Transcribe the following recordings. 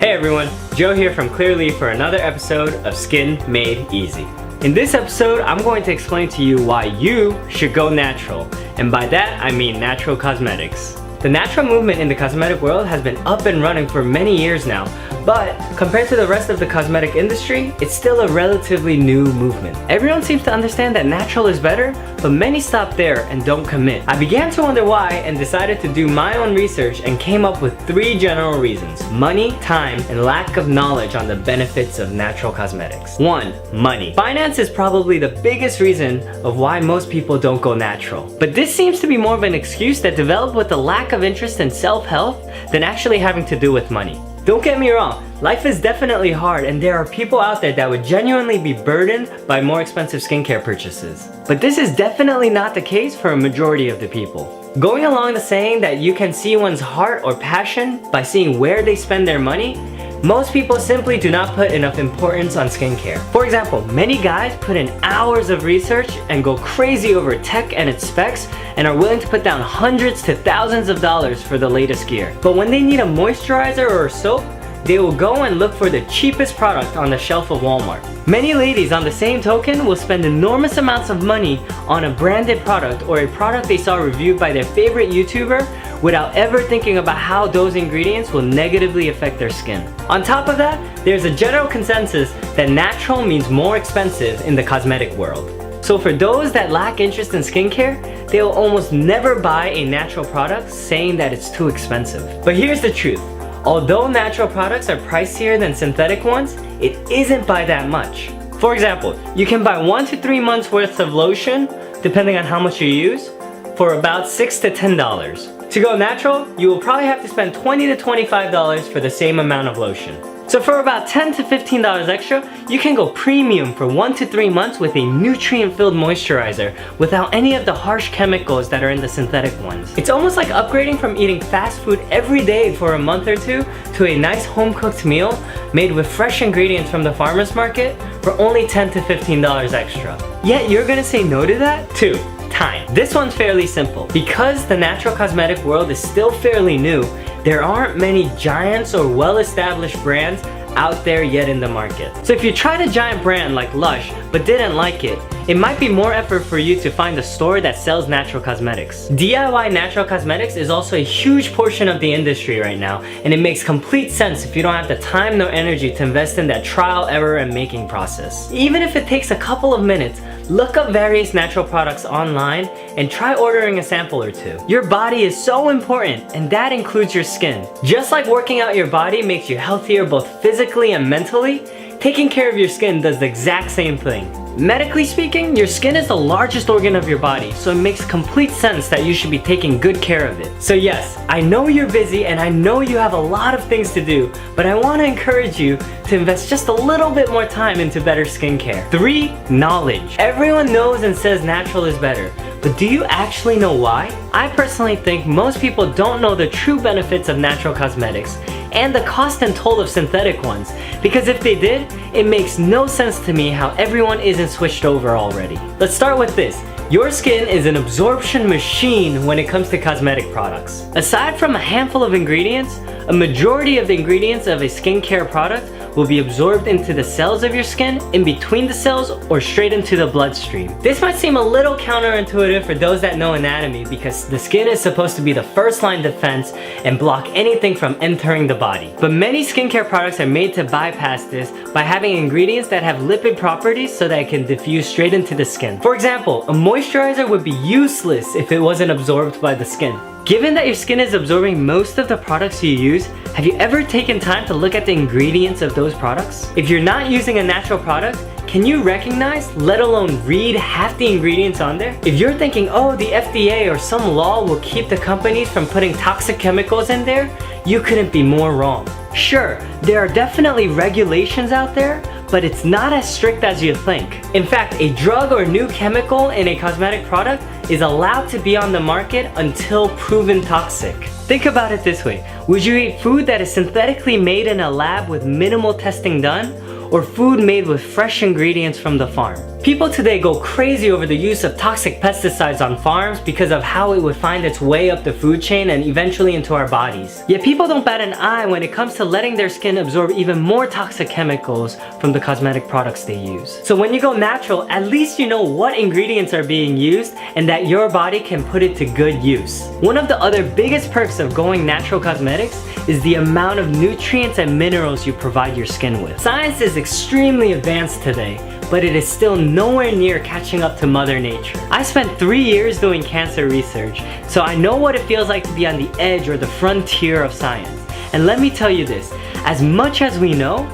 Hey everyone, Joe here from ClearLee for another episode of Skin Made Easy. In this episode, I'm going to explain to you why you should go natural, and by that I mean natural cosmetics. The natural movement in the cosmetic world has been up and running for many years now, but compared to the rest of the cosmetic industry, it's still a relatively new movement. Everyone seems to understand that natural is better, but many stop there and don't commit. I began to wonder why and decided to do my own research and came up with 3 general reasons: money, time, and lack of knowledge on the benefits of natural cosmetics. 1. Money. Finance is probably the biggest reason of why most people don't go natural. But this seems to be more of an excuse that developed with the lack of interest in self-health than actually having to do with money. Don't get me wrong, life is definitely hard and there are people out there that would genuinely be burdened by more expensive skincare purchases. But this is definitely not the case for a majority of the people. Going along the saying that you can see one's heart or passion by seeing where they spend their money, most people simply do not put enough importance on skincare. For example, many guys put in hours of research and go crazy over tech and its specs and are willing to put down hundreds to thousands of dollars for the latest gear. But when they need a moisturizer or a soap, they will go and look for the cheapest product on the shelf of Walmart. Many ladies on the same token will spend enormous amounts of money on a branded product or a product they saw reviewed by their favorite YouTuber without ever thinking about how those ingredients will negatively affect their skin. On top of that, there's a general consensus that natural means more expensive in the cosmetic world. So for those that lack interest in skincare, they will almost never buy a natural product saying that it's too expensive. But here's the truth. Although natural products are pricier than synthetic ones, it isn't by that much. For example, you can buy 1 to 3 months worth of lotion, depending on how much you use, for about $6 to $10. To go natural, you will probably have to spend $20 to $25 for the same amount of lotion. So for about $10 to $15 extra, you can go premium for 1 to 3 months with a nutrient-filled moisturizer without any of the harsh chemicals that are in the synthetic ones. It's almost like upgrading from eating fast food every day for a month or two to a nice home-cooked meal made with fresh ingredients from the farmer's market for only $10 to $15 extra. Yet you're gonna say no to that? 2. Time. This one's fairly simple. Because the natural cosmetic world is still fairly new, there aren't many giants or well-established brands out there yet in the market. So if you tried a giant brand like Lush but didn't like it, it might be more effort for you to find a store that sells natural cosmetics. DIY natural cosmetics is also a huge portion of the industry right now, and it makes complete sense if you don't have the time nor energy to invest in that trial, error, and making process. Even if it takes a couple of minutes, look up various natural products online and try ordering a sample or 2. Your body is so important, and that includes your skin. Just like working out your body makes you healthier both physically and mentally, taking care of your skin does the exact same thing. Medically speaking, your skin is the largest organ of your body, so it makes complete sense that you should be taking good care of it. So yes, I know you're busy and I know you have a lot of things to do, but I want to encourage you to invest just a little bit more time into better skincare. 3. Knowledge. Everyone knows and says natural is better, but do you actually know why? I personally think most people don't know the true benefits of natural cosmetics and the cost and toll of synthetic ones, because if they did, it makes no sense to me how everyone isn't switched over already. Let's start with this. Your skin is an absorption machine when it comes to cosmetic products. Aside from a handful of ingredients, a majority of the ingredients of a skincare product will be absorbed into the cells of your skin, in between the cells, or straight into the bloodstream. This might seem a little counterintuitive for those that know anatomy, because the skin is supposed to be the first line defense and block anything from entering the body. But many skincare products are made to bypass this by having ingredients that have lipid properties so that it can diffuse straight into the skin. For example, a moisturizer would be useless if it wasn't absorbed by the skin. Given that your skin is absorbing most of the products you use, have you ever taken time to look at the ingredients of those products? If you're not using a natural product, can you recognize, let alone read, half the ingredients on there? If you're thinking, oh, the FDA or some law will keep the companies from putting toxic chemicals in there, you couldn't be more wrong. Sure, there are definitely regulations out there, but it's not as strict as you think. In fact, a drug or new chemical in a cosmetic product is allowed to be on the market until proven toxic. Think about it this way. Would you eat food that is synthetically made in a lab with minimal testing done, or food made with fresh ingredients from the farm? People today go crazy over the use of toxic pesticides on farms because of how it would find its way up the food chain and eventually into our bodies. Yet people don't bat an eye when it comes to letting their skin absorb even more toxic chemicals from the cosmetic products they use. So when you go natural, at least you know what ingredients are being used and that your body can put it to good use. One of the other biggest perks of going natural cosmetics is the amount of nutrients and minerals you provide your skin with. Science is extremely advanced today, but it is still nowhere near catching up to Mother Nature. I spent 3 years doing cancer research, so I know what it feels like to be on the edge or the frontier of science. And let me tell you this, as much as we know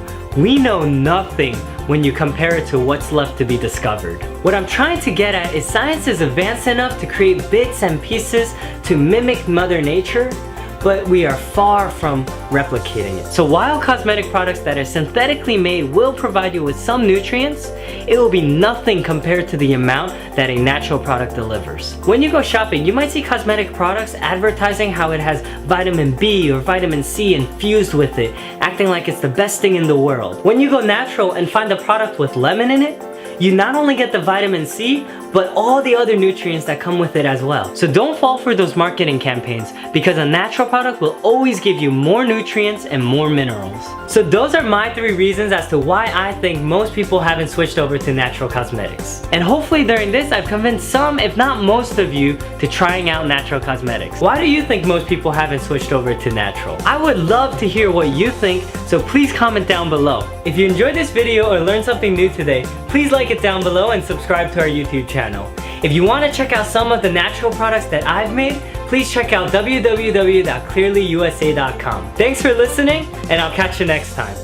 nothing when you compare it to what's left to be discovered. What I'm trying to get at is science is advanced enough to create bits and pieces to mimic Mother Nature, but we are far from replicating it. So while cosmetic products that are synthetically made will provide you with some nutrients, it will be nothing compared to the amount that a natural product delivers. When you go shopping, you might see cosmetic products advertising how it has vitamin B or vitamin C infused with it, acting like it's the best thing in the world. When you go natural and find a product with lemon in it, you not only get the vitamin C, but all the other nutrients that come with it as well. So don't fall for those marketing campaigns, because a natural product will always give you more nutrients and more minerals. So those are my 3 reasons as to why I think most people haven't switched over to natural cosmetics. And hopefully during this I've convinced some, if not most of you, to trying out natural cosmetics. Why do you think most people haven't switched over to natural? I would love to hear what you think, so please comment down below. If you enjoyed this video or learned something new today, please like it down below and subscribe to our YouTube channel. If you want to check out some of the natural products that I've made, please check out www.clearleeusa.com. Thanks for listening, and I'll catch you next time.